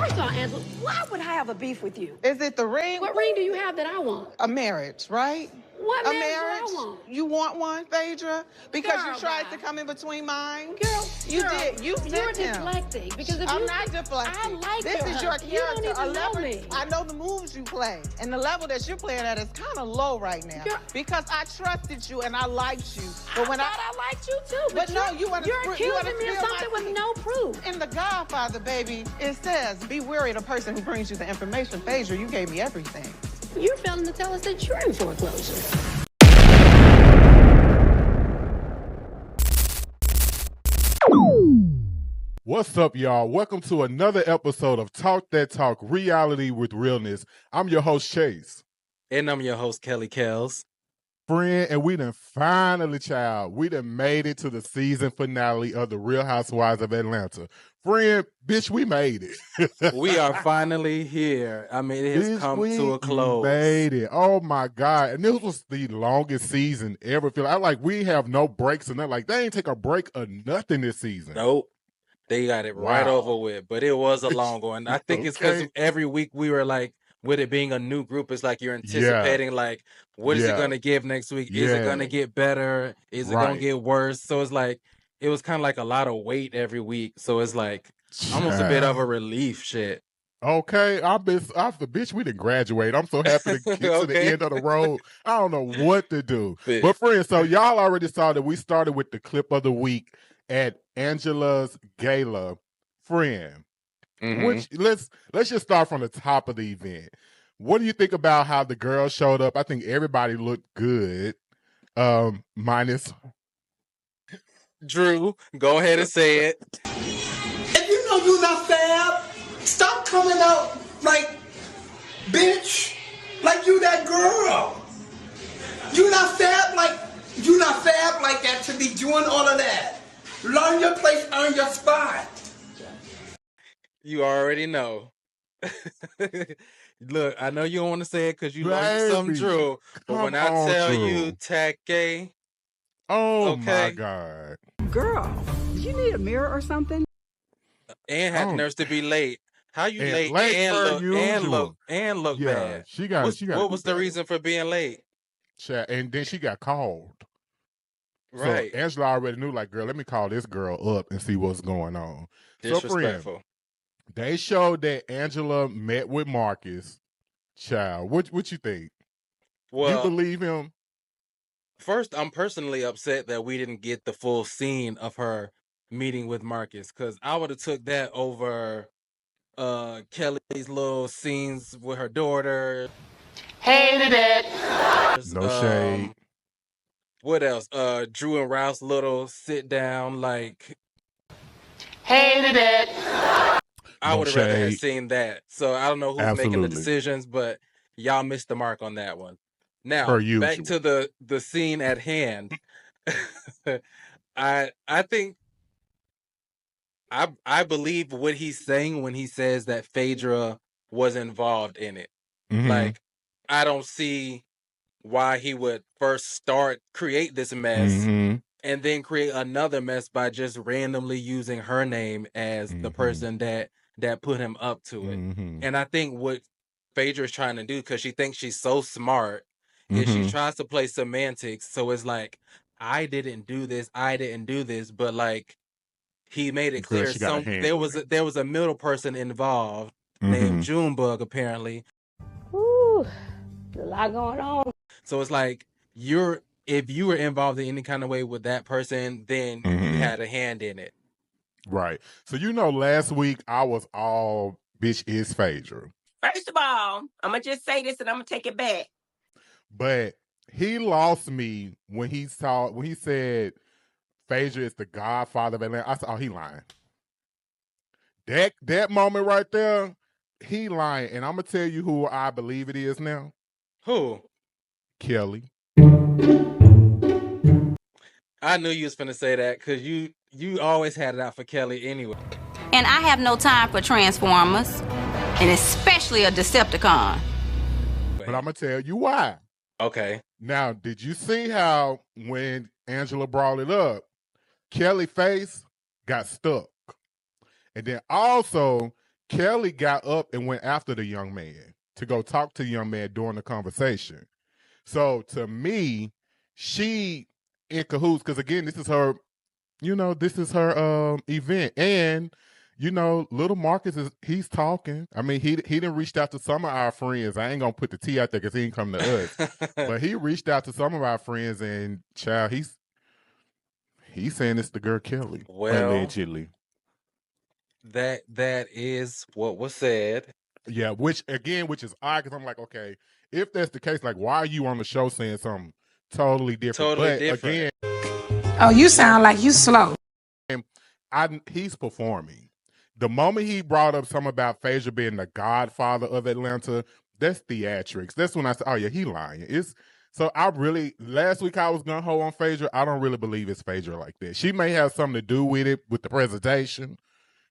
First of all, Angela, why would I have a beef with you? Is it the ring? What ring do you have that I want? A marriage, right? What A marriage do marriage? I want? You want one, Phaedra? Because Girl, you tried bye. to come in between mine? Girl, You girl, did. You you're sent him. deflecting. Because if I'm not deflecting. I like this her. is your You don't character. even know me. I know the moves you play. And the level that you're playing at is kind of low right now. Girl. Because I trusted you and I liked you. But when I liked you too. But no, you want to You're accusing me of something with no proof. In The Godfather, baby, it says, be wary of the person who brings you the information. Phaedra, you gave me everything. You're failing to tell us that you're in foreclosure. What's up, y'all? Welcome to another episode of Talk That Talk, Reality with Realness. I'm your host, Chase. And I'm your host, Kelly Kells. Friend, and we done finally, we done made it to the season finale of The Real Housewives of Atlanta. Friend, bitch, we made it. We are finally here. I mean, it has come to a close. We made it. Oh, my God. And this was the longest season ever. We have no breaks and nothing. Like, they ain't take a break or nothing this season. Nope. They got it right over with, but it was a long one. I think it's because every week we were like, with it being a new group, it's like you're anticipating, like, what is it going to give next week? Is it going to get better? Is it going to get worse? So it's like, it was kind of like a lot of weight every week. So it's like almost a bit of a relief shit. Okay, bitch, we didn't graduate. I'm so happy to get to the end of the road. I don't know what to do. But friends, so y'all already saw that we started with the clip of the week at Angela's GALA. Friend, which let's just start from the top of the event. What do you think about how the girls showed up? I think everybody looked good, minus Drew. Go ahead and say it. If you know you not fab, stop coming out like bitch, like you that girl. You not fab like that to be doing all of that. Learn your place, earn your spot. You already know. Look, I know you don't want to say it because you know something true, but when I tell you tacky, my God, girl, you need a mirror or something? And had the nerves to be late. How you late and look bad? What was the reason for being late? And then she got called. Right. So Angela already knew, like, girl, let me call this girl up and see what's going on. Disrespectful. So, friend, they showed that Angela met with Marcus. Child, what you think? Well, you believe him? First, I'm personally upset that we didn't get the full scene of her meeting with Marcus, because I would have took that over Kelly's little scenes with her daughter. Hated it. No shade. What else? Drew and Ralph's little sit down, like. Hated it. I would have rather have seen that. So I don't know who's making the decisions, but y'all missed the mark on that one. Now, back to the scene at hand. I think I believe what he's saying when he says that Phaedra was involved in it. Like, I don't see why he would first create this mess and then create another mess by just randomly using her name as the person that put him up to it. And I think what Phaedra is trying to do, because she thinks she's so smart, is she tries to play semantics. So it's like, I didn't do this, but like, he made it clear there was a middle person involved named Junebug, apparently. Ooh, a lot going on. So it's like, if you were involved in any kind of way with that person, then you had a hand in it. Right. So, last week I was all bitch is Phaedra. First of all, I'm going to just say this and I'm going to take it back. But he lost me when he said Phaedra is the godfather of Atlanta. I said, oh, he lying. That moment right there, he lying. And I'm going to tell you who I believe it is now. Who? Kelly. I knew you was finna say that, because you always had it out for Kelly anyway. And I have no time for Transformers, and especially a Decepticon. But I'm going to tell you why. Okay. Now, did you see how when Angela brought it up, Kelly's face got stuck? And then also, Kelly got up and went after the young man to go talk to the young man during the conversation. So to me, she in cahoots, because again, this is her, this is her event. And, little Marcus he's talking. I mean, he didn't reach out to some of our friends. I ain't gonna put the T out there because he ain't come to us. But he reached out to some of our friends, and child, he's saying it's the girl Kelly. Well, allegedly. That is what was said. Yeah, which is odd, because I'm like, okay, if that's the case, like, why are you on the show saying something totally different? Again, oh, you sound like you slow. He's performing. The moment he brought up something about Phaedra being the godfather of Atlanta, that's theatrics. That's when I said, oh yeah, he lying. So last week I was gonna hold on Phaedra. I don't really believe it's Phaedra like that. She may have something to do with it, with the presentation,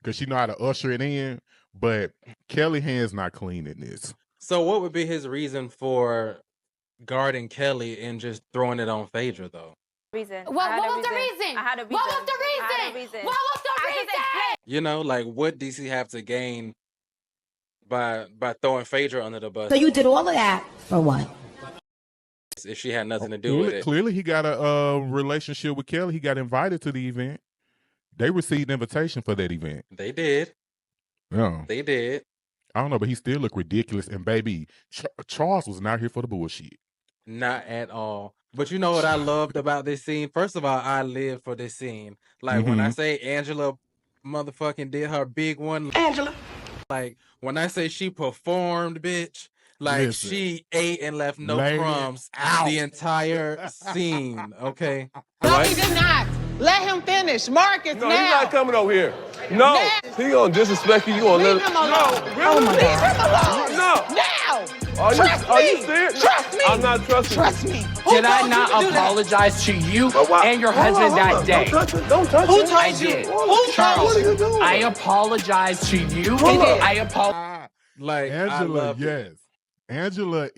because she know how to usher it in, but Kelly hands not clean in this. So what would be his reason for guarding Kelly and just throwing it on Phaedra, though? What was the reason? What was the reason? Like, what does he have to gain by throwing Phaedra under the bus? So you did all of that for what? If she had nothing to do with it. Clearly he got a relationship with Kelly. He got invited to the event. They received invitation for that event. They did. Yeah. They did. I don't know, but he still looked ridiculous. And baby, Charles was not here for the bullshit. Not at all. But you know what I loved about this scene? First of all, I lived for this scene. Like, when I say Angela motherfucking did her big one. Angela. Like, when I say she performed, bitch, like, Listen, she ate and left no crumbs the entire scene, okay? No, he did not. Let him finish. Marcus, No, now. he's not coming over here. No. Now. He gonna disrespect you. You gonna Leave let him alone. No, really? Leave him alone. No. Now. Are you serious? Trust me. I'm not trusting Trust you. me. Did I not apologize to you and your husband that day? Don't touch Who it. told I you? did. Who Charles, told you? What are you doing? I apologize to you. I apologize. Like, Angela, yes. Angela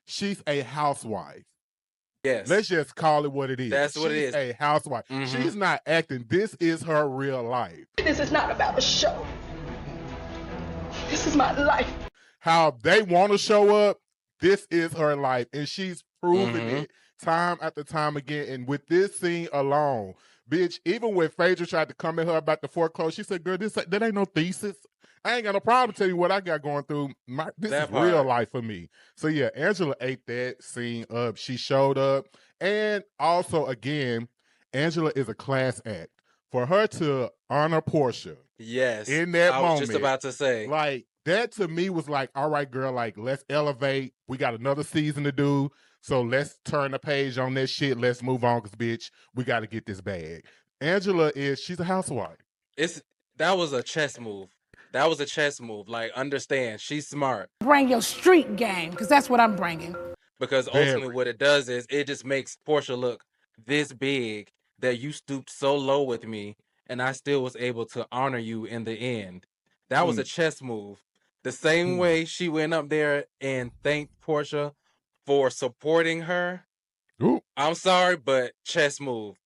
she's a housewife. Yes. Let's just call it what it is. That's what it is. She's a housewife. She's not acting. This is her real life. This is not about a show. This is my life. How they want to show up, this is her life. And she's proven it time after time again. And with this scene alone, bitch, even when Phaedra tried to come at her about the foreclosure, she said, girl, that ain't no thesis. I ain't got no problem telling you what I got going through. This is real life for me. So yeah, Angela ate that scene up. She showed up. And also, again, Angela is a class act. For her to honor Porsha. Yes. In that moment. I was just about to say. Like, that to me was like, all right, girl, like, let's elevate. We got another season to do. So let's turn the page on that shit. Let's move on, because, bitch, we got to get this bag. Angela she's a housewife. That was a chess move. That was a chess move. Like, understand, she's smart. Bring your street game, because that's what I'm bringing. Because ultimately what it does is it just makes Porsha look this big that you stooped so low with me and I still was able to honor you in the end. That was a chess move. The same way she went up there and thanked Porsha for supporting her. Ooh. I'm sorry, but chess move.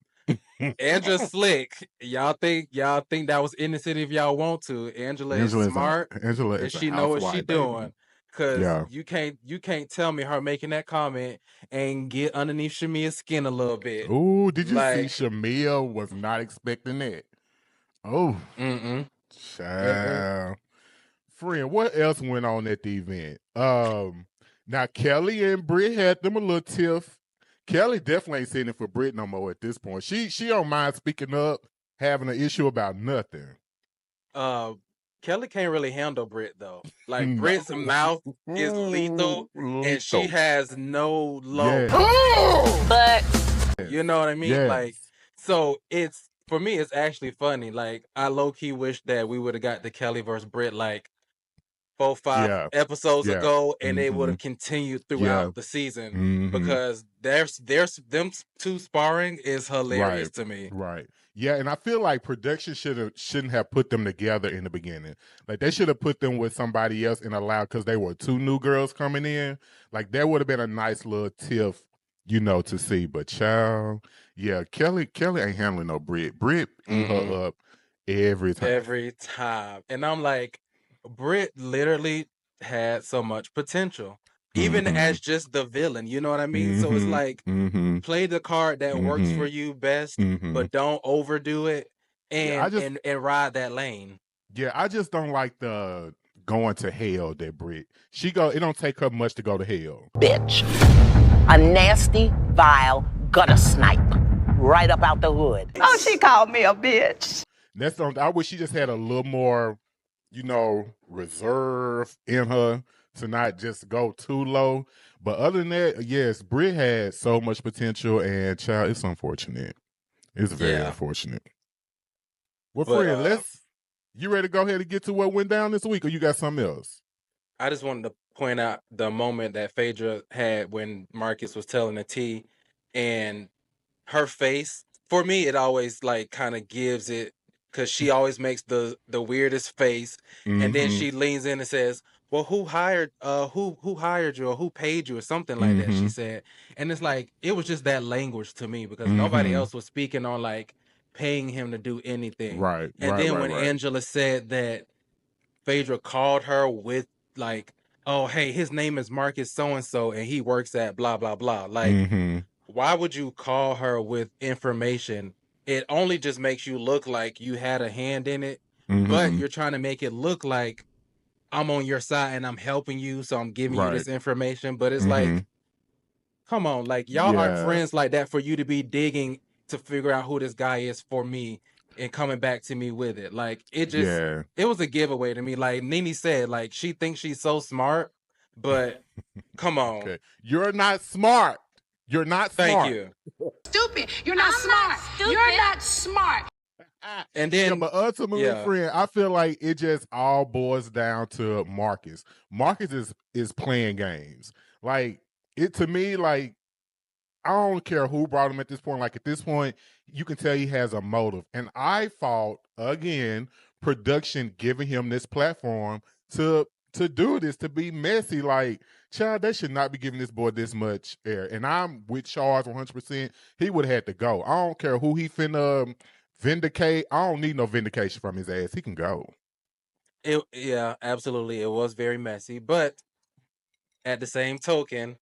Angela slick. Y'all think that was innocent if y'all want to. Angela is smart. Angela and is she know what she doing. Cause you can't tell me her making that comment and get underneath Shamea's skin a little bit. Ooh, did you see Shamea was not expecting that? Oh, child. Friend, what else went on at the event? Now Kelly and Brit had them a little tiff. Kelly definitely ain't sitting for Brit no more at this point. She don't mind speaking up, having an issue about nothing. Kelly can't really handle Brit though. Like Brit's mouth is lethal, and she has no low. Yes. But you know what I mean? Yes. Like, so for me, it's actually funny. Like, I low key wish that we would have got the Kelly versus Brit like 4-5 episodes ago, and they would have continued throughout the season because them two sparring is hilarious to me. Right. Yeah, and I feel like production shouldn't have put them together in the beginning. Like, they should have put them with somebody else and allowed, because they were two new girls coming in. Like, that would have been a nice little tiff, to see. But child, yeah, Kelly ain't handling no Brit. Brit eat her up every time. Every time. And I'm like, Brit literally had so much potential, even as just the villain. You know what I mean? So it's like, play the card that works for you best, but don't overdo it and ride that lane. Yeah, I just don't like the going to hell that Brit. It don't take her much to go to hell. Bitch. A nasty, vile gutter snipe. Right up out the hood. Oh, she called me a bitch. I wish she just had a little more, reserve in her to not just go too low. But other than that, yes, Brit had so much potential, and child, it's unfortunate. It's very unfortunate. Well, friend, you ready to go ahead and get to what went down this week, or you got something else? I just wanted to point out the moment that Phaedra had when Marcus was telling the tea, and her face, for me, it always like kind of gives it, because she always makes the weirdest face, and then she leans in and says, well, who hired you, or who paid you, or something like that, she said. And it's like, it was just that language to me, because nobody else was speaking on like paying him to do anything. Right. And then when Angela said that Phaedra called her with like, oh, hey, his name is Marcus so-and-so, and he works at blah, blah, blah. Like, why would you call her with information? It only just makes you look like you had a hand in it, but you're trying to make it look like I'm on your side and I'm helping you, so I'm giving you this information. But it's like, come on, like, y'all aren't friends like that for you to be digging to figure out who this guy is for me and coming back to me with it. Like, it just, it was a giveaway to me. Like Nene said, like, she thinks she's so smart, but come on. Okay. You're not smart. You're not smart. Thank you. Stupid. You're not smart. You're not smart. And then, but ultimately, friend, I feel like it just all boils down to Marcus. Marcus is playing games. Like, to me, like, I don't care who brought him at this point. Like, at this point, you can tell he has a motive. And I fault, again, production giving him this platform to do this, to be messy. Like, child, they should not be giving this boy this much air. And I'm with Charles 100%. He would have had to go. I don't care who he finna vindicate. I don't need no vindication from his ass. He can go. Yeah, absolutely. It was very messy. But at the same token,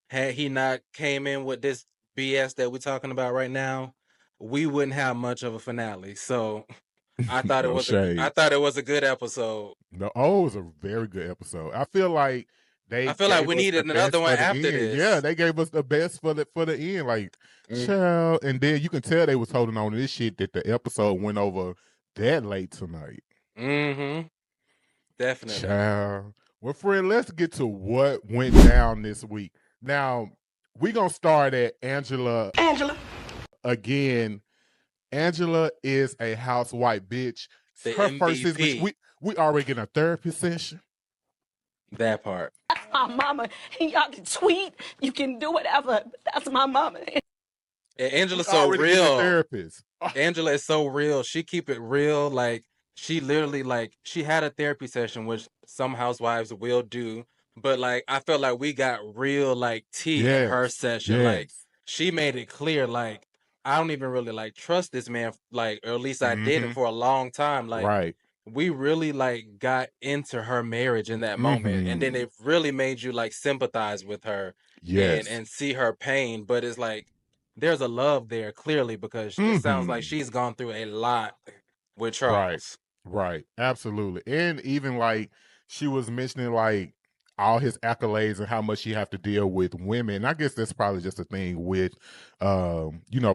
had he not came in with this BS that we're talking about right now, we wouldn't have much of a finale. So I thought it was a good episode. No, it was a very good episode. I feel like we needed another one after this. Yeah, they gave us the best for the end. Like, child, and then you can tell they was holding on to this shit that the episode went over that late tonight. Definitely. Child. Well, friend, let's get to what went down this week. Now, we're going to start at Angela. Again, Angela is a housewife bitch. The Her MVP. first season, we already getting a therapy session. That part. That's my mama. Y'all can tweet. You can do whatever. That's my mama. And Angela's We so already getting a real. therapist. Angela is so real. She keep it real. Like, she literally, like, she had a therapy session, which some housewives will do. But, like, I felt like we got real, like, tea in her session. Like, she made it clear, like, I don't even really, like, trust this man, like, or at least I didn't for a long time. Like, we really, like, got into her marriage in that moment. And then it really made you, like, sympathize with her and see her pain. But it's like, there's a love there, clearly, because it sounds like she's gone through a lot with Charles. Right. Absolutely. And even, like, she was mentioning, like, all his accolades and how much he have to deal with women. I guess that's probably just a thing with,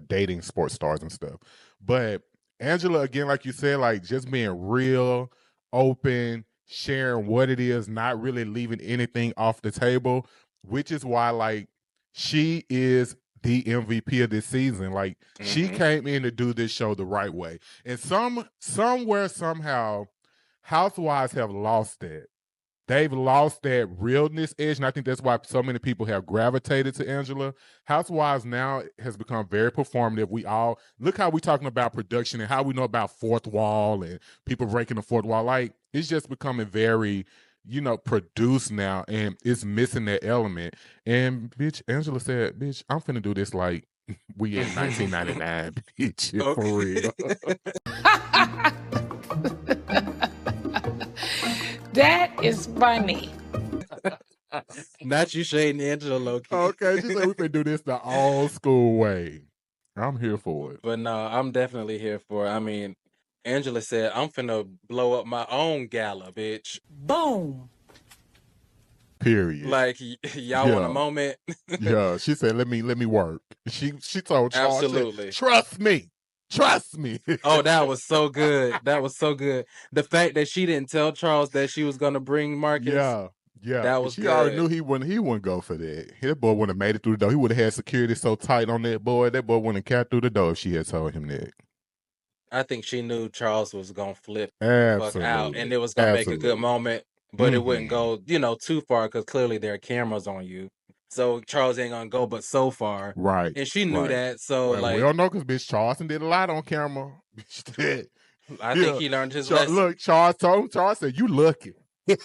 dating sports stars and stuff. But Angela, again, like you said, like, just being real, open, sharing what it is, not really leaving anything off the table, which is why, like, she is the MVP of this season. Like, she came in to do this show the right way. And somewhere, somehow, housewives have lost that. They've lost that realness edge, and I think that's why so many people have gravitated to Angela. Housewives now has become very performative. We all, look how we talking about production and how we know about fourth wall and people breaking the fourth wall. Like, it's just becoming very, produced now, and it's missing that element. And, bitch, Angela said, bitch, I'm finna do this like we in 1999, bitch, for real. That is funny. Not you shading Angela low-key. Okay, she said we can do this the old school way. I'm here for it. But no, I'm definitely here for it. I mean, Angela said, I'm finna blow up my own gala, bitch. Boom. Period. Like, y'all want a moment? Yeah, she said, let me work. She told Charles, Absolutely. trust me. Trust me. Oh, that was so good. That was so good. The fact that she didn't tell Charles that she was gonna bring Marcus. Yeah. That was she good. already knew he wouldn't go for that. That boy wouldn't have made it through the door. He would have had security so tight on that boy. That boy wouldn't have cat through the door if she had told him that. I think she knew Charles was gonna flip Absolutely. fuck out, and it was gonna make a good moment, but it wouldn't go, too far because clearly there are cameras on you. So Charles ain't gonna go but so far. Right. And she knew that. So well, we don't know because bitch Charleston did a lot on camera. I think he learned his lesson. Look, Charles said, you lucky. But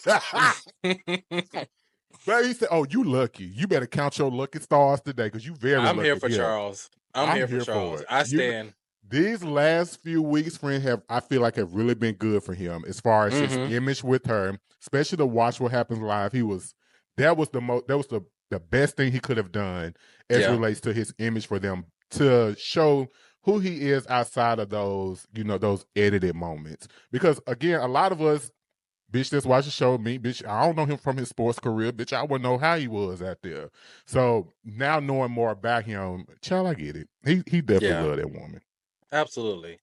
he said, oh, you lucky. You better count your lucky stars today because you very lucky. I'm here for Charles. I'm here for Charles. I stand. These last few weeks, friend, I feel like have really been good for him as far as his image with her, especially to watch what happens live. That was the best thing he could have done as relates to his image for them to show who he is outside of those, those edited moments. Because again, a lot of us, bitch, that's watch the show, me, bitch, I don't know him from his sports career, bitch, I wouldn't know how he was out there. So now knowing more about him, child, I get it. He definitely loved that woman. Absolutely.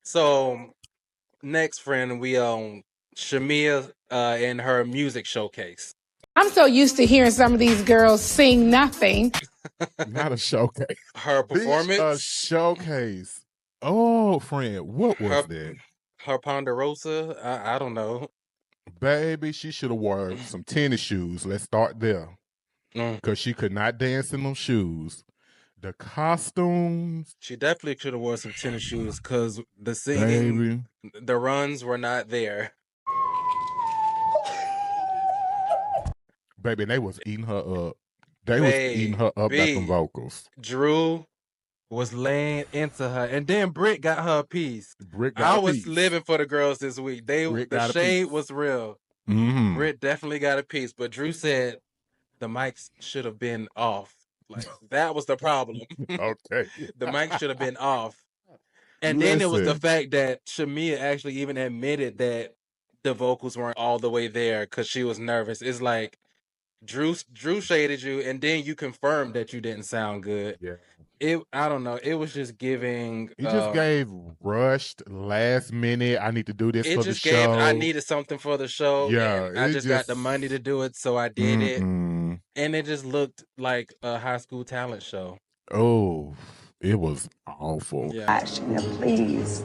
So next, friend, we Shamea in her music showcase. I'm so used to hearing some of these girls sing nothing. Not a showcase. Her performance? A showcase. Oh, friend, what was that? Her Ponderosa? I don't know. Baby, she should have worn some tennis shoes. Let's start there. Because she could not dance in those shoes. The costumes. She definitely should have worn some tennis shoes because the singing, the runs were not there. Baby, they was eating her up. They was eating her up at the vocals. Drew was laying into her, and then Brit got her a piece. I was living for the girls this week. The shade was real. Brit definitely got a piece, but Drew said the mics should have been off. Like that was the problem. Okay, the mic should have been off. And then it was the fact that Shamea actually even admitted that the vocals weren't all the way there because she was nervous. It's like Drew shaded you, and then you confirmed that you didn't sound good. Yeah. I don't know. It was just giving. He just gave rushed last minute. I need to do this for the show. I needed something for the show. Yeah, I just got the money to do it, so I did it. And it just looked like a high school talent show. Oh, it was awful. Yeah. Please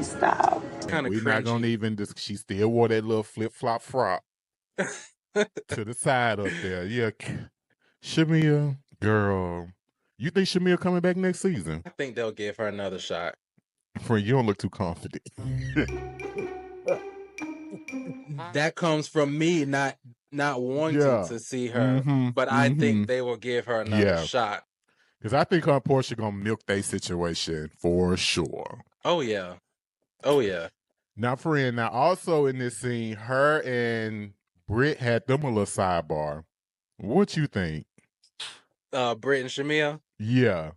stop. We're not gonna even. She still wore that little flip flop frock to the side up there. Yeah, Shamea, girl. You think Shamea coming back next season? I think they'll give her another shot. Friend, you don't look too confident. That comes from me not wanting to see her, but I think they will give her another shot. Because I think her and Porsha gonna milk their situation for sure. Oh yeah. Now, friend, also in this scene, her and Brit had them a little sidebar. What you think? Brit and Shamea? Yeah.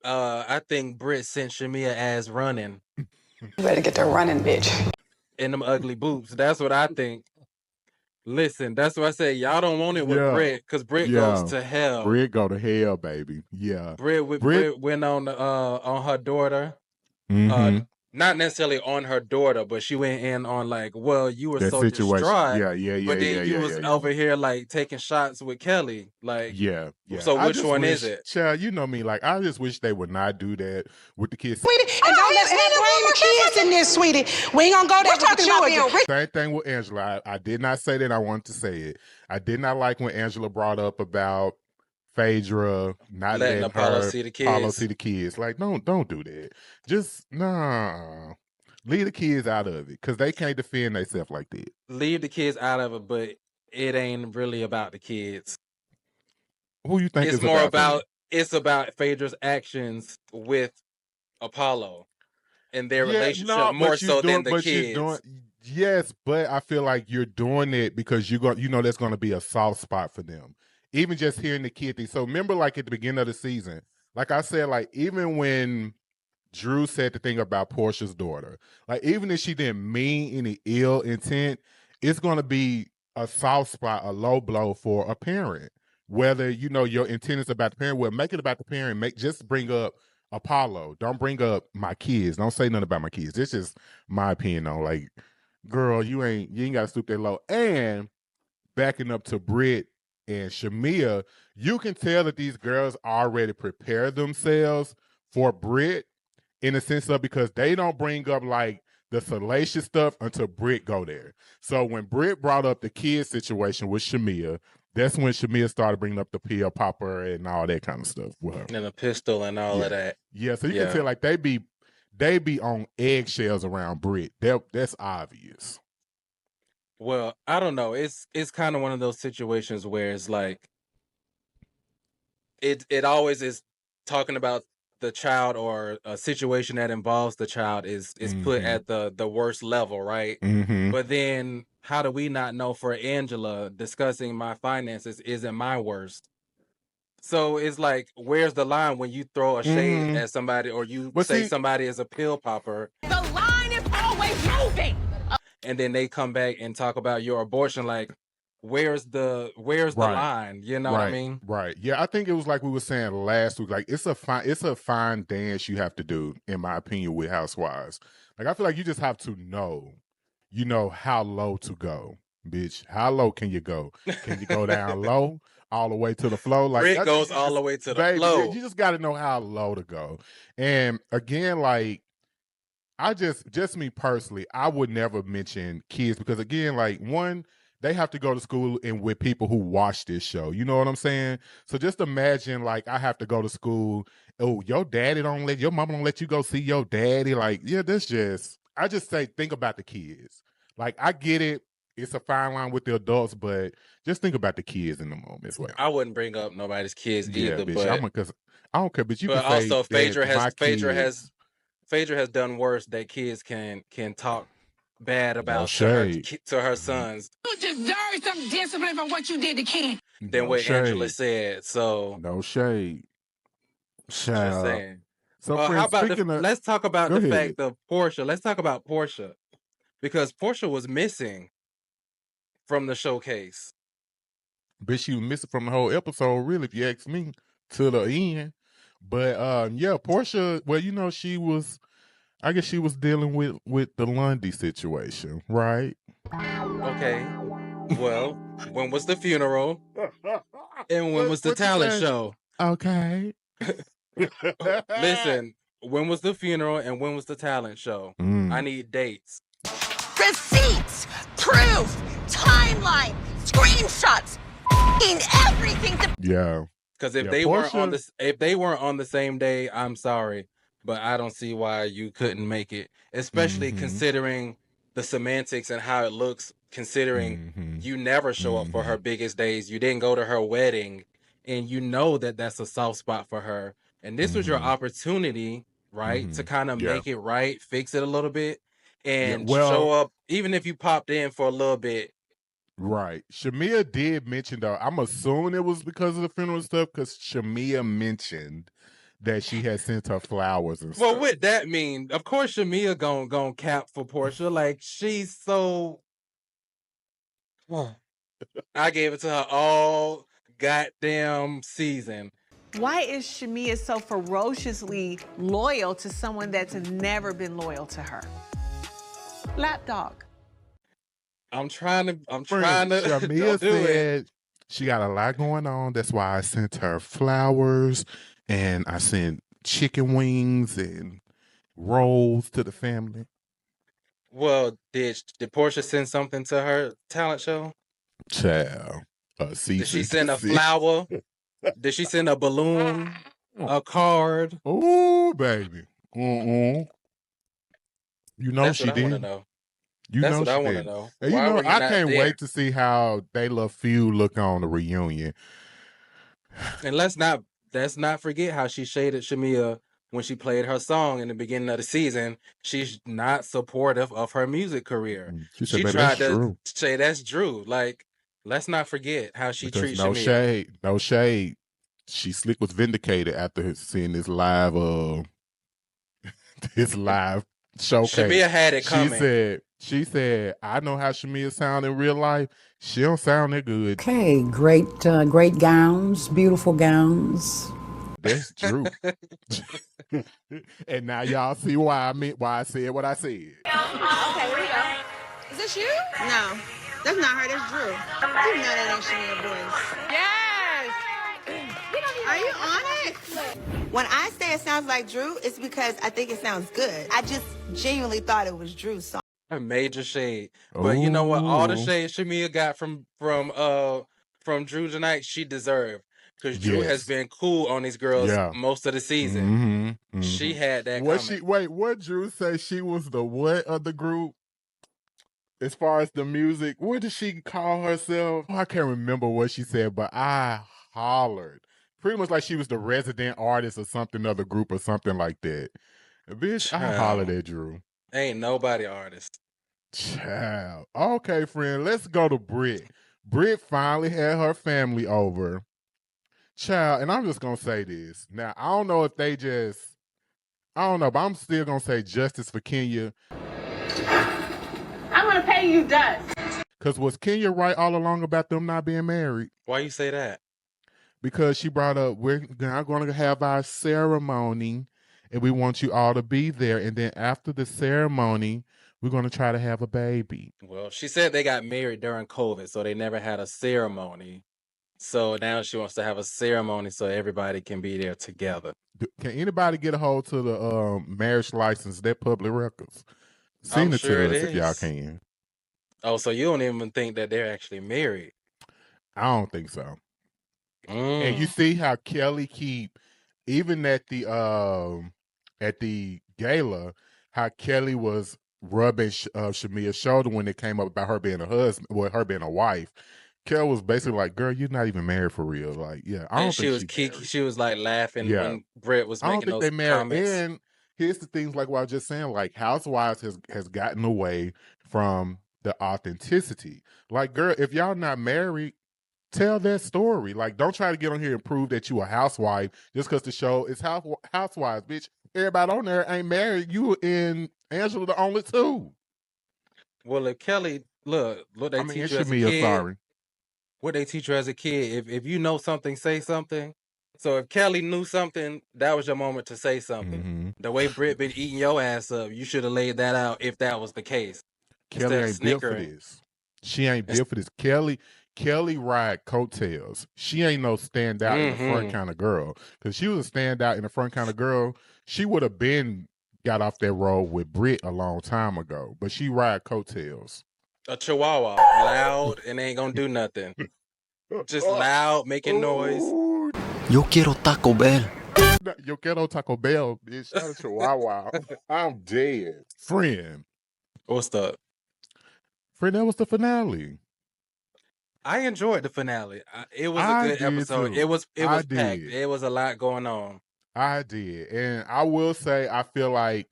I think Brit sent Shamea as running. You better get to running, bitch. In them ugly boobs. That's what I think. Listen, that's what I said. Y'all don't want it with Brit because Brit goes to hell. Brit go to hell, baby. Yeah. Brit went on her daughter. Not necessarily on her daughter, but she went in on like, well, you were so distraught. But then you was over here like taking shots with Kelly. Like, yeah. So which one is it? Child, you know me. Like, I just wish they would not do that with the kids. Sweetie, and don't let her bring the kids in this, sweetie. We ain't gonna go there with the children. Same thing with Angela. I did not say that. I wanted to say it. I did not like when Angela brought up about Phaedra not letting Apollo see the kids. Like, don't do that. Just leave the kids out of it because they can't defend themselves like that. Leave the kids out of it, but it ain't really about the kids. Who you think it's more about? It's about Phaedra's actions with Apollo and their relationship more so than the kids. Yes, but I feel like you're doing it because there's going to be a soft spot for them. Even just hearing the kid thing. So remember, like at the beginning of the season, like I said, like even when Drew said the thing about Porsha's daughter, like even if she didn't mean any ill intent, it's going to be a soft spot, a low blow for a parent. Whether your intent is about the parent, well, make it about the parent. Just bring up Apollo. Don't bring up my kids. Don't say nothing about my kids. It's just my opinion on like, girl, you ain't got to stoop that low. And backing up to Brit and Shamea, you can tell that these girls already prepare themselves for Brit in the sense of because they don't bring up like the salacious stuff until Brit go there. So when Brit brought up the kid situation with Shamea, that's when Shamea started bringing up the pill popper and all that kind of stuff with her. And a pistol and all of that. Yeah, so you can tell like they be on eggshells around Brit. That's obvious. Well, I don't know. It's kind of one of those situations where it's like it always is talking about the child or a situation that involves the child is put at the worst level, right? But then how do we not know for Angela discussing my finances isn't my worst? So it's like, where's the line when you throw a shade at somebody or you say somebody is a pill popper? The line is always moving. And then they come back and talk about your abortion. Like, where's the line? You know what I mean? Right. Yeah, I think it was like we were saying last week. Like it's a fine dance you have to do, in my opinion, with housewives. Like I feel like you just have to know, how low to go, bitch. How low can you go? Can you go down low all the way to the floor? Like Rick goes all the way to the floor. You just got to know how low to go. And again, like. I just me personally, I would never mention kids because again, like one, they have to go to school and with people who watch this show. You know what I'm saying? So just imagine like I have to go to school. Oh, your mama don't let you go see your daddy. Like, yeah, I just say think about the kids. Like I get it. It's a fine line with the adults, but just think about the kids in the moment as well. I wouldn't bring up nobody's kids either, bitch, but because I don't care. But you but can also say Phaedra has done worse that kids can talk bad about to her sons. You deserve some discipline for what you did to Ken. Than what Angela said. So no shade. Just saying. So how about let's talk about the fact of Porsha. Let's talk about Porsha. Because Porsha was missing from the showcase. But she was missing from the whole episode, really, if you ask me, to the end. But Porsha, well, I guess she was dealing with the Lundy situation, right? Okay. Well, when was the funeral? And when was the talent show? Okay. Listen, when was the funeral and when was the talent show? I need dates. Receipts, proof, timeline, screenshots, in everything. Yeah. Because if they weren't on the same day, I'm sorry, but I don't see why you couldn't make it. Especially considering the semantics and how it looks. Considering you never show up for her biggest days, you didn't go to her wedding, and you know that that's a soft spot for her. And this was your opportunity, right, to kind of make it right, fix it a little bit, and show up, even if you popped in for a little bit. Right. Shamea did mention, though, I'm assuming it was because of the funeral stuff, because Shamea mentioned that she had sent her flowers and stuff. Well, what that mean? Of course, Shamea gon' cap for Porsha. Like, she's so... I gave it to her all goddamn season. Why is Shamea so ferociously loyal to someone that's never been loyal to her? Lapdog. I'm trying to. Shamea said she got a lot going on. That's why I sent her flowers and I sent chicken wings and rolls to the family. Well, did Porsha send something to her talent show? Child. Did she send a flower? Did she send a balloon? A card? Oh, baby. You know That's she what I did. wanna know. You That's know what she I want to did. know. And Why were you I not can't there? wait to see how they little feud look on the reunion. And let's not forget how she shaded Shamea when she played her song in the beginning of the season, she's not supportive of her music career. She said, She "Baby, tried that's to Drew." say that's Drew. Like, let's not forget how she Because treats no Shamea. shade, no shade. She slick was vindicated after seeing this live this live showcase. Shamea had it coming. She said, I know how Shamea sound in real life. She don't sound that good. Okay, great gowns, beautiful gowns. That's Drew. And now y'all see why I said what I said. Okay, here we go. Is this you? No, that's not her. That's Drew. You know that ain't Shamea voice. Yes. Are you on it? When I say it sounds like Drew, it's because I think it sounds good. I just genuinely thought it was Drew's song. A major shade, but you know what? All the shade Shamea got from Drew tonight, she deserved, because Drew has been cool on these girls most of the season. She had that. What Drew say? She was the what of the group? As far as the music, what did she call herself? I can't remember what she said, but I hollered. Pretty much like she was the resident artist or something of the group or something like that. Bitch, I hollered at Drew. Ain't nobody artist. Child. Okay, friend, let's go to Brit. Brit finally had her family over. Child, and I'm just going to say this. Now, I don't know if they just, I don't know, but I'm still going to say justice for Kenya. I'm going to pay you dust. Because was Kenya right all along about them not being married? Why you say that? Because she brought up, we're not going to have our ceremony, and we want you all to be there. And then after the ceremony, we're going to try to have a baby. Well, she said they got married during COVID, so they never had a ceremony. So now she wants to have a ceremony so everybody can be there together. Can anybody get a hold to the marriage license? They're public records. I'm Send it sure to it us if y'all is. can. Oh, so you don't even think that they're actually married? I don't think so. And you see how Kelly keep, even at the gala, how Kelly was rubbing Shamea's shoulder when it came up about her being a husband, well, her being a wife. Kelly was basically like, "Girl, you're not even married for real." Like, yeah, I don't think she was like laughing when Brit was making those comments. And here's the things, like what I was just saying, like Housewives has gotten away from the authenticity. Like, girl, if y'all not married, tell that story. Like, don't try to get on here and prove that you a housewife just because the show is Housewives, bitch. Everybody on there ain't married. You and Angela the only two. Well, if Kelly, look, they teach you as a kid. Sorry. What they teach you as a kid, if you know something, say something. So if Kelly knew something, that was your moment to say something. The way Brit been eating your ass up, you should have laid that out if that was the case. Kelly ain't built for this. She ain't built for this. Kelly ride coattails. She ain't no stand out in the front kind of girl. Because she was a stand out in the front kind of girl, she would have been got off that road with Brit a long time ago. But she ride coattails. A chihuahua, loud and ain't gonna do nothing. Just loud, making noise. Yo quiero Taco Bell. Yo quiero Taco Bell, bitch. Not a chihuahua. I'm dead. Friend. What's up? Friend, that was the finale. I enjoyed the finale. It was a good episode. Too. It was packed. It was a lot going on. I did. And I will say, I feel like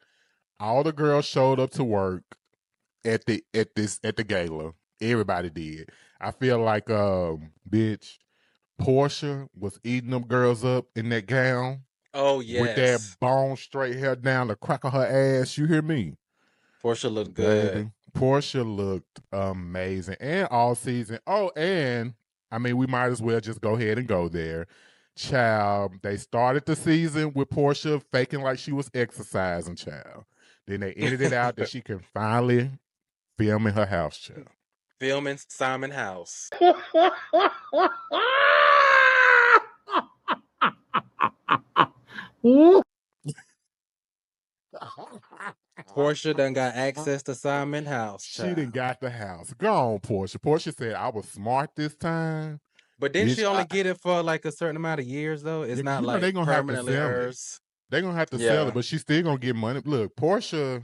all the girls showed up to work at the gala. Everybody did. I feel like bitch, Porsha was eating them girls up in that gown. Oh yes. With that bone straight hair down the crack of her ass. You hear me? Porsha looked good. Baby. Porsha looked amazing. And all season. Oh, and I mean, we might as well just go ahead and go there. Child, they started the season with Porsha faking like she was exercising, child. Then they ended it out that she can finally film in her house, child. Filming Simon House. Porsha done got access to Simon House. Child. She done got the house. Go on, Porsha. Porsha said, I was smart this time. But didn't she only get it for like a certain amount of years, though? It's not like they gonna permanently have to sell hers. They're going to have to sell it, but she's still going to get money. Look, Porsha,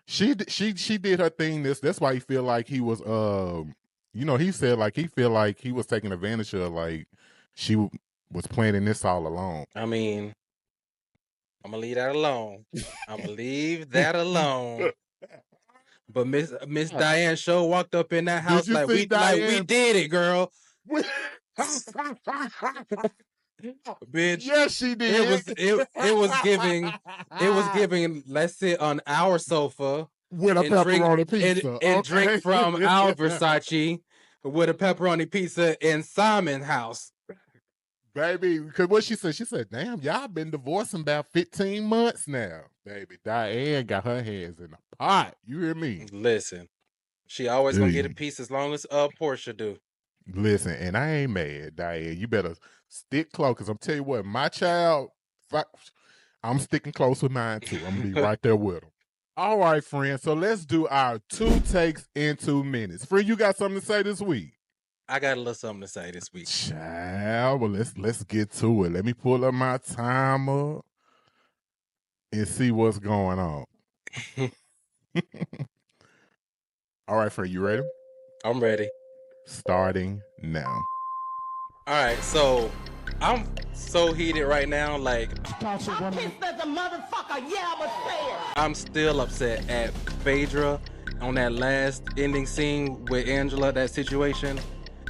she did her thing. That's why he feel like he was, he said like he feel like he was taking advantage of, like she was planning this all along. I mean, I'm gonna leave that alone. But Miss Diane Show walked up in that house like we did it, girl. Bitch. Yes, she did. It was giving. Let's sit on our sofa with a pepperoni pizza and drink from our Versace with a pepperoni pizza in Simon's house. Baby, because what she said, damn, y'all been divorcing about 15 months now. Baby, Diane got her hands in the pot. You hear me? Listen, she always gonna get a piece as long as Porsha do. Listen, and I ain't mad, Diane. You better stick close, because I'm telling you what, my child, I'm sticking close with mine too. I'm gonna be right there with them. All right, friends, so let's do our 2 takes in 2 minutes. Friend, you got something to say this week? I got a little something to say this week. Child, well, let's get to it. Let me pull up my timer and see what's going on. All right, friend, you ready? I'm ready. Starting now. All right, so I'm so heated right now. Like, I'm pissed as a motherfucker. Yeah, I'm a I'm still upset at Phaedra on that last ending scene with Angela, that situation.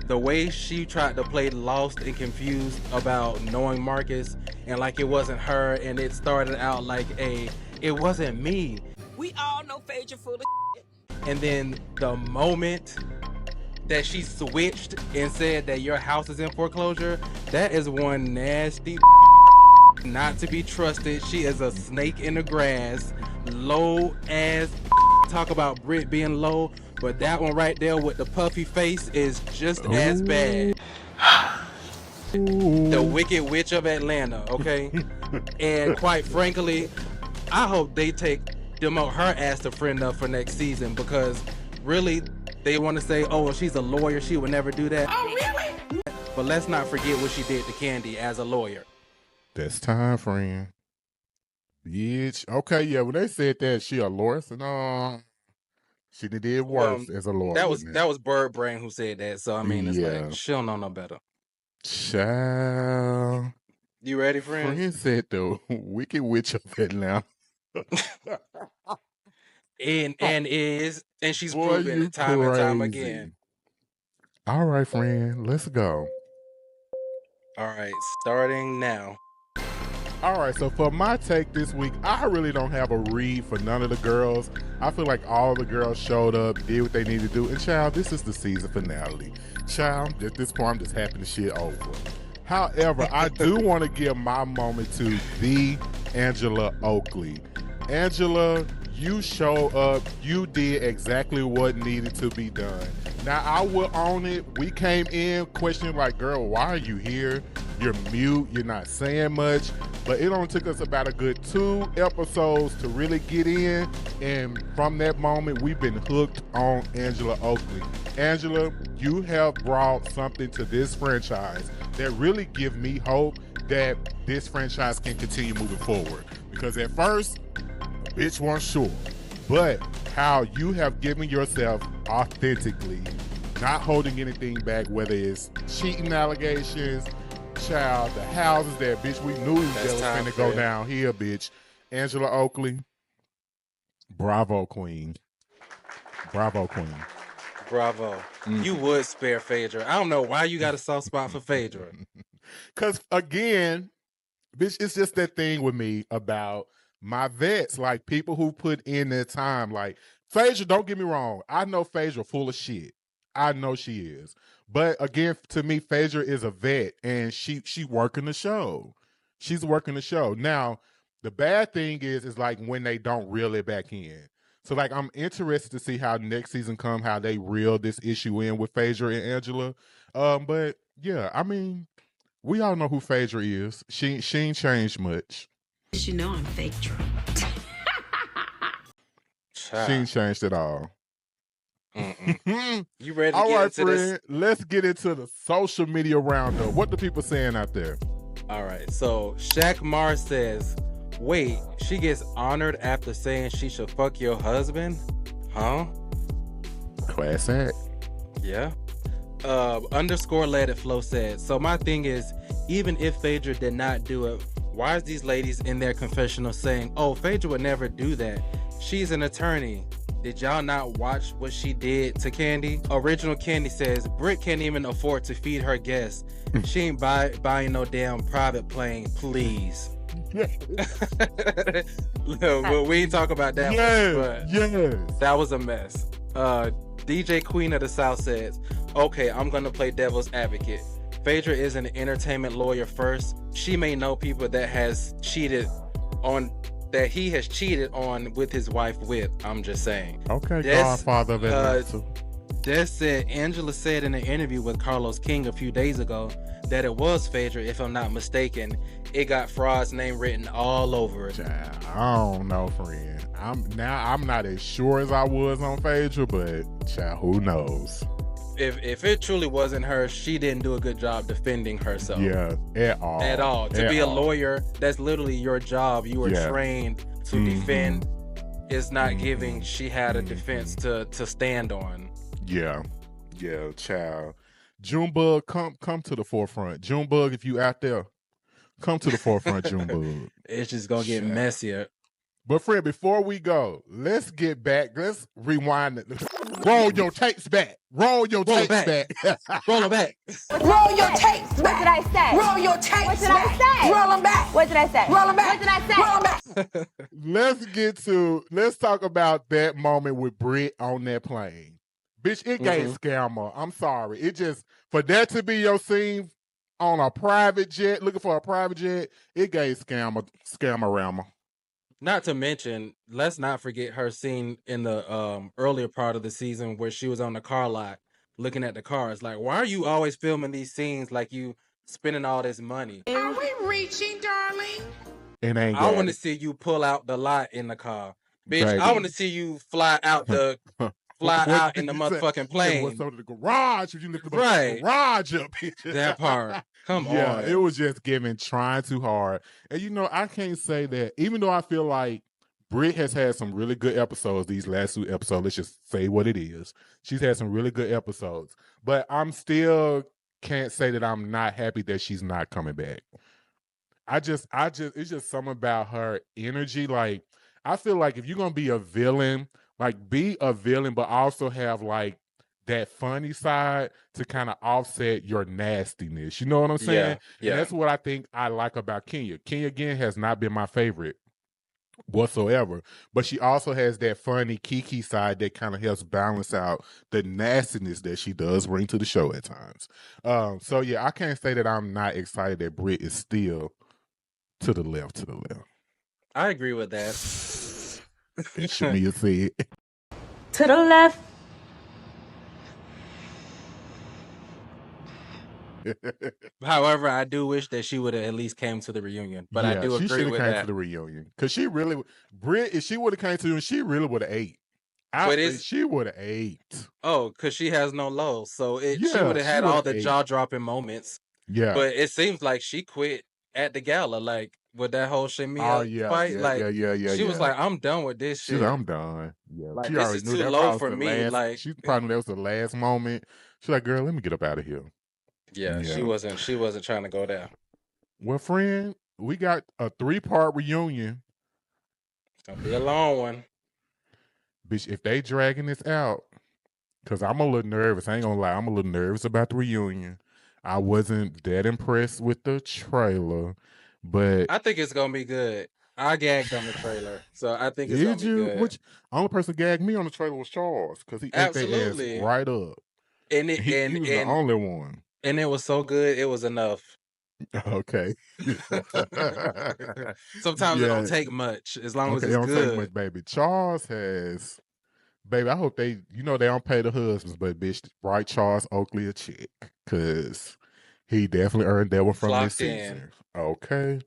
The way she tried to play lost and confused about knowing Marcus and like it wasn't her, and it started out like it wasn't me. We all know Phaedra full of shit. And then the moment that she switched and said that your house is in foreclosure, that is one nasty not to be trusted. She is a snake in the grass, low ass. Talk about Brit being low, but that one right there with the puffy face is just as bad. The Wicked Witch of Atlanta, okay? And quite frankly, I hope they demote her ass to friend up for next season, because really they want to say, oh, she's a lawyer, she would never do that. Oh, really? But let's not forget what she did to Candy as a lawyer. That's time, friend. Bitch. Okay, yeah, when they said that she a lawyer, so no, she did worse as a lawyer. That was Bird Brain who said that, so I mean, it's like, she don't know no better. Child. You ready, friend? Friend said the Wicked Witch of Atlanta. and she's proven it time and time again. All right, friend, let's go. All right, starting now. All right, so for my take this week, I really don't have a read for none of the girls. I feel like all the girls showed up, did what they needed to do, and child, this is the season finale. Child, at this point, I'm just happy the shit over. However, I do want to give my moment to the Angela Oakley. Angela, you show up, you did exactly what needed to be done. Now, I will own it. We came in questioning like, girl, why are you here? You're mute, you're not saying much. But it only took us about a good 2 episodes to really get in. And from that moment, we've been hooked on Angela Oakley. Angela, you have brought something to this franchise that really give me hope that this franchise can continue moving forward. Because at first, bitch wasn't sure. But how you have given yourself authentically, not holding anything back, whether it's cheating allegations, child, the houses that, bitch, we knew that was finna go down here, bitch. Angela Oakley, bravo, queen. Bravo, queen. Bravo. You would spare Phaedra. I don't know why you got a soft spot for Phaedra. Because, again, bitch, it's just that thing with me about my vets, like people who put in their time. Like, Phaedra, don't get me wrong. I know Phaedra full of shit. I know she is. But again, to me, Phaedra is a vet, and she working the show. She's working the show. Now, the bad thing is like when they don't reel it back in. So, like, I'm interested to see how next season come, how they reel this issue in with Phaedra and Angela. But yeah, I mean, we all know who Phaedra is. She ain't changed much. You know I'm Phaedra. She ain't changed at all. You ready to all get right, into friend, this? let's get into the social media roundup. What the people saying out there? All right, so Shaq Mar says, wait, she gets honored after saying she should fuck your husband? Huh? Class act. Yeah. _Let It Flow said, so my thing is, even if Phaedra did not do it, why is these ladies in their confessional saying, oh, Phaedra would never do that. She's an attorney. Did y'all not watch what she did to Candy? Original Candy says, Brit can't even afford to feed her guests. She ain't buying no damn private plane, please. Well, we ain't talk about that one, but that was a mess. DJ Queen of the South says, okay, I'm gonna play devil's advocate. Phaedra is an entertainment lawyer first. She may know people that he has cheated on with his wife with. I'm just saying. Okay, Godfather of Atlanta. Des said, Angela said in an interview with Carlos King a few days ago that it was Phaedra, if I'm not mistaken. It got Fraud's name written all over it. I don't know, friend. I'm not as sure as I was on Phaedra, but who knows? If it truly wasn't her, she didn't do a good job defending herself. Yeah, at all. To be a lawyer, that's literally your job. You were trained to defend. It's not giving. She had a defense to stand on. Yeah, child. Junebug, come to the forefront. Junebug, if you out there, come to the forefront, Junebug. It's just gonna get messier. But friend, before we go, let's get back. Let's rewind it. Roll your tapes back. Roll your tapes back. Roll them back. Roll your tapes back. What did I say? Roll your tapes What did back. I say? Roll them back. What did I say? Roll them back. What did I say? Roll them back. Let's talk about that moment with Brit on that plane. Bitch, it gave scammer. I'm sorry. It just, for that to be your scene on a private jet, looking for a private jet, it gave scammer. Not to mention, let's not forget her scene in the earlier part of the season where she was on the car lot looking at the cars. Like, why are you always filming these scenes like you spending all this money? Are we reaching, darling? It ain't I want to see you pull out the lot in the car. Bitch, Baby. I want to see you fly out in the motherfucking plane. What's over the garage? If you lift the garage up, bitch. That part. Come on. Yeah, it was just trying too hard. And I can't say that, even though I feel like Brit has had some really good episodes, these last 2 episodes, let's just say what it is. She's had some really good episodes. But I'm still can't say that I'm not happy that she's not coming back. It's just something about her energy. Like, I feel like if you're going to be a villain, like, be a villain, but also have, like, that funny side to kind of offset your nastiness. You know what I'm saying? Yeah. And that's what I think I like about Kenya. Kenya, again, has not been my favorite whatsoever, but she also has that funny Kiki side that kind of helps balance out the nastiness that she does bring to the show at times. So, yeah, I can't say that I'm not excited that Brit is still to the left. I agree with that. Shamea said. To the left. However, I do wish that she would have at least came to the reunion. But I do agree with that. She should have came to the reunion. Because Brit, if she would have came to the reunion, she really would have ate. She would have ate. Oh, because she has no low. So she would have had all the jaw-dropping moments. Yeah. But it seems like she quit at the gala, like, with that whole Shamea fight. She was like, I'm done with this shit. I'm done. Yeah. Like, she this already is knew too that low for me. Like, she probably knew that was the last moment. She's like, girl, let me get up out of here. Yeah, she wasn't trying to go there. Well, friend, we got a 3-part reunion. It's gonna be a long one. Bitch, if they dragging this out, because I'm a little nervous. I ain't gonna lie, I'm a little nervous about the reunion. I wasn't that impressed with the trailer, but I think it's gonna be good. I gagged on the trailer, so I think it's gonna be good. Only person gagged me on the trailer was Charles, because he ate their ass right up. And he was the only one. And it was so good, it was enough. Okay. Sometimes it don't take much, as long as it's don't good. Take much, baby. Charles has, baby, I hope they don't pay the husbands, but bitch, write Charles Oakley a check, because he definitely earned that one from this season. Okay.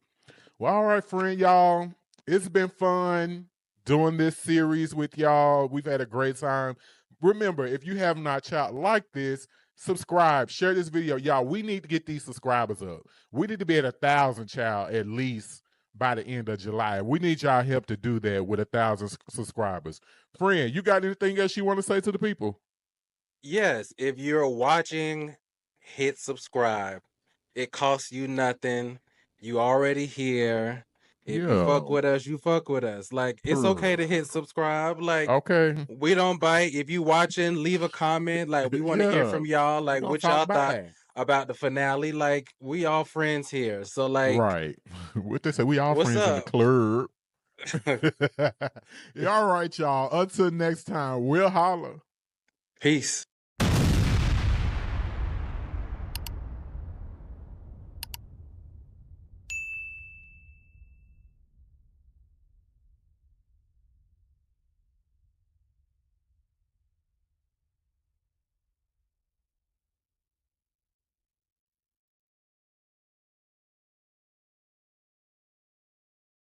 Well, all right, friend, y'all. It's been fun doing this series with y'all. We've had a great time. Remember, if you have not like this, subscribe, share this video. Y'all, we need to get these subscribers up. We need to be at 1,000, child, at least by the end of July. We need y'all help to do that with 1,000 subscribers. Friend, you got anything else you want to say to the people? Yes, if you're watching, hit subscribe. It costs you nothing. you already here. If you fuck with us, you fuck with us. Like, it's okay to hit subscribe. Like, we don't bite. If you watching, leave a comment. Like, we want to hear from y'all. Like, what y'all thought about the finale. Like, we all friends here. So, like, right. What they say, we all what's friends up? in the club. All right, y'all. Until next time, we'll holler. Peace.